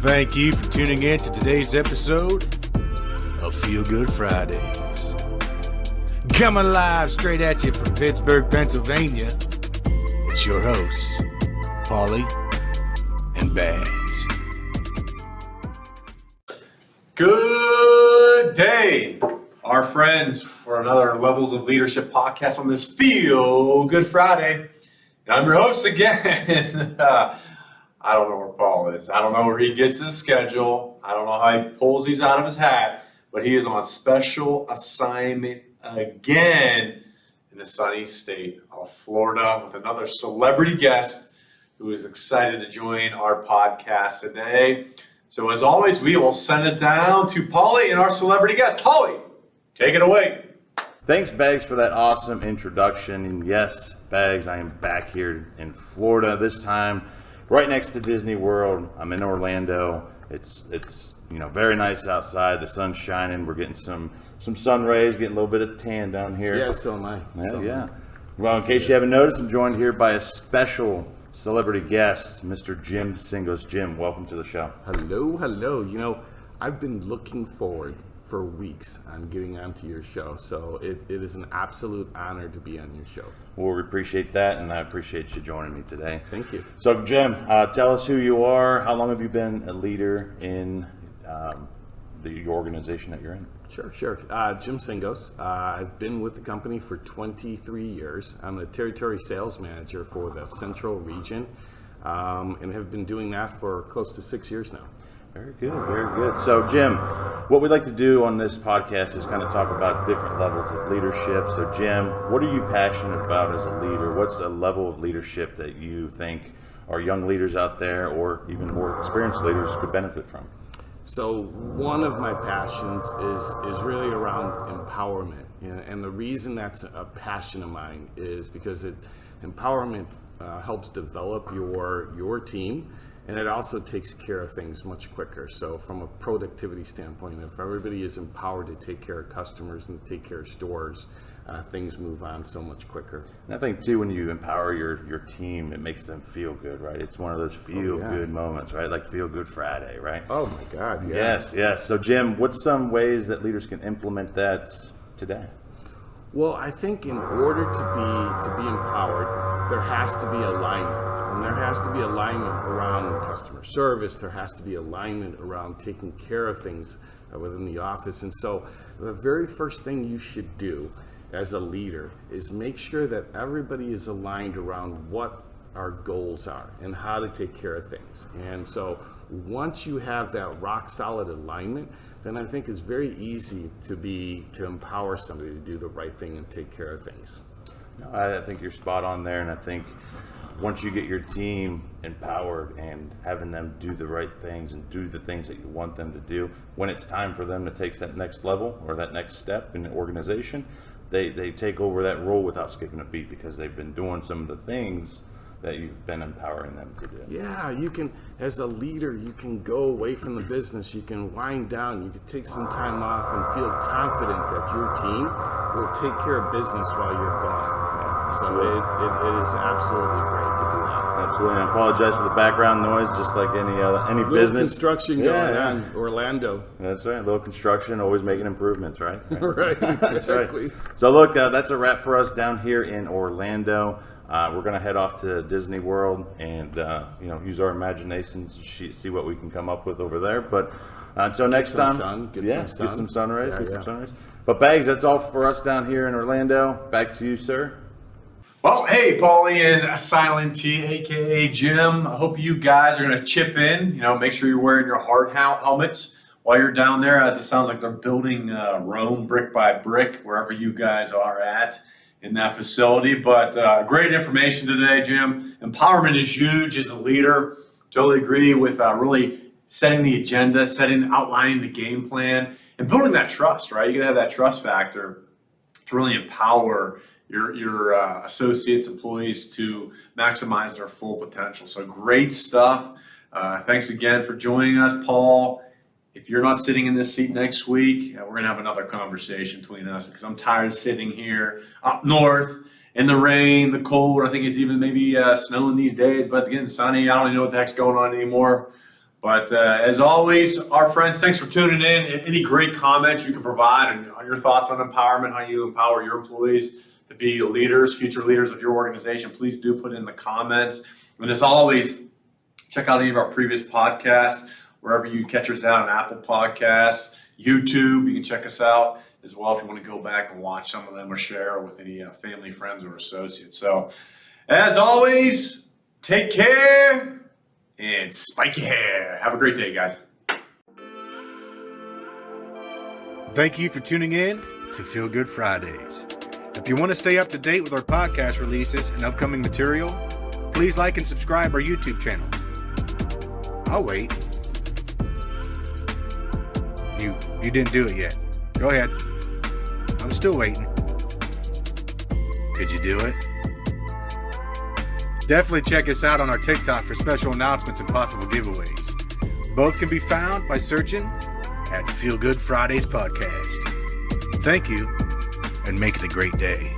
Thank you for tuning in to today's episode of Feel Good Fridays. Coming live straight at you from Pittsburgh, Pennsylvania, it's your hosts, Paulie and Bagz. Good day, our friends, for another Levels of Leadership podcast on this Feel Good Friday. And I'm your host again. I don't know where Paul is. I don't know where he gets his schedule. I don't know how he pulls these out of his hat, but he is on special assignment again in the sunny state of Florida with another celebrity guest who is excited to join our podcast today. So as always, we will send it down to Paulie and our celebrity guest. Paulie, take it away. Thanks, Bagz, for that awesome introduction. And yes, Bagz, I am back here in Florida, this time right next to Disney World. I'm in Orlando. It's very nice outside. The sun's shining. We're getting some sun rays, getting a little bit of tan down here. Yeah, so am I. Yeah. Well, in case you haven't noticed, I'm joined here by a special celebrity guest, Mr. Jim Tsingos. Jim, welcome to the show. Hello. You know, I've been looking forward for weeks on getting onto your show, so it is an absolute honor to be on your show. Well, we appreciate that, and I appreciate you joining me today. Thank you. So, Jim, tell us who you are. How long have you been a leader in the organization that you're in? Sure. Jim Tsingos. I've been with the company for 23 years. I'm the territory sales manager for the Central region, and have been doing that for close to 6 years now. Very good. So, Jim, what we'd like to do on this podcast is kind of talk about different levels of leadership. So, Jim, what are you passionate about as a leader? What's a level of leadership that you think our young leaders out there or even more experienced leaders could benefit from? So one of my passions is really around empowerment. And the reason that's a passion of mine is because empowerment helps develop your team, and it also takes care of things much quicker. So from a productivity standpoint, if everybody is empowered to take care of customers and to take care of stores, things move on so much quicker. And I think too, when you empower your team, it makes them feel good, right? It's one of those feel good moments, right? Like Feel Good Friday, right? Oh my God, yeah. Yes. So Jim, what's some ways that leaders can implement that today? Well, I think in order to be empowered, there has to be alignment. And there has to be alignment around customer service. There has to be alignment around taking care of things within the office. And so the very first thing you should do as a leader is make sure that everybody is aligned around what our goals are and how to take care of things. And so once you have that rock solid alignment, then I think it's very easy to empower somebody to do the right thing and take care of things. No, I think you're spot on there, and I think once you get your team empowered and having them do the right things and do the things that you want them to do, when it's time for them to take that next level or that next step in the organization, they take over that role without skipping a beat because they've been doing some of the things that you've been empowering them to do. Yeah, you can, as a leader, you can go away from the business, you can wind down, you can take some time off and feel confident that your team will take care of business while you're gone. So it is absolutely great to do that. Absolutely. I apologize for the background noise, just like any business. Construction going on, Orlando. That's right. A little construction, always making improvements, right? Right. That's right. So look, that's a wrap for us down here in Orlando. We're going to head off to Disney World and use our imagination to see what we can come up with over there. But until next time, get some sun rays. But Bagz, that's all for us down here in Orlando. Back to you, sir. Well, hey, Paulie and Silent T, a.k.a. Jim. I hope you guys are going to chip in. Make sure you're wearing your hard helmets while you're down there, as it sounds like they're building Rome brick by brick, wherever you guys are at in that facility. But great information today, Jim. Empowerment is huge as a leader. Totally agree with really setting the agenda, outlining the game plan, and building that trust, right? You got to have that trust factor to really empower your associates, employees to maximize their full potential. So great stuff. Thanks again for joining us, Paul. If you're not sitting in this seat next week, we're going to have another conversation between us because I'm tired of sitting here up north in the rain, the cold. I think it's even maybe snowing these days, but it's getting sunny. I don't even know what the heck's going on anymore. But as always, our friends, thanks for tuning in. Any great comments you can provide on your thoughts on empowerment, how you empower your employees to be leaders, future leaders of your organization, please do put in the comments. And as always, check out any of our previous podcasts, wherever you catch us out on Apple Podcasts, YouTube. You can check us out as well if you want to go back and watch some of them or share with any family, friends, or associates. So, as always, take care and spike your hair. Have a great day, guys. Thank you for tuning in to Feel Good Fridays. If you want to stay up to date with our podcast releases and upcoming material, please like and subscribe our YouTube channel. I'll wait. You didn't do it yet. Go ahead. I'm still waiting. Did you do it? Definitely check us out on our TikTok for special announcements and possible giveaways. Both can be found by searching at Feel Good Fridays Podcast. Thank you, and make it a great day.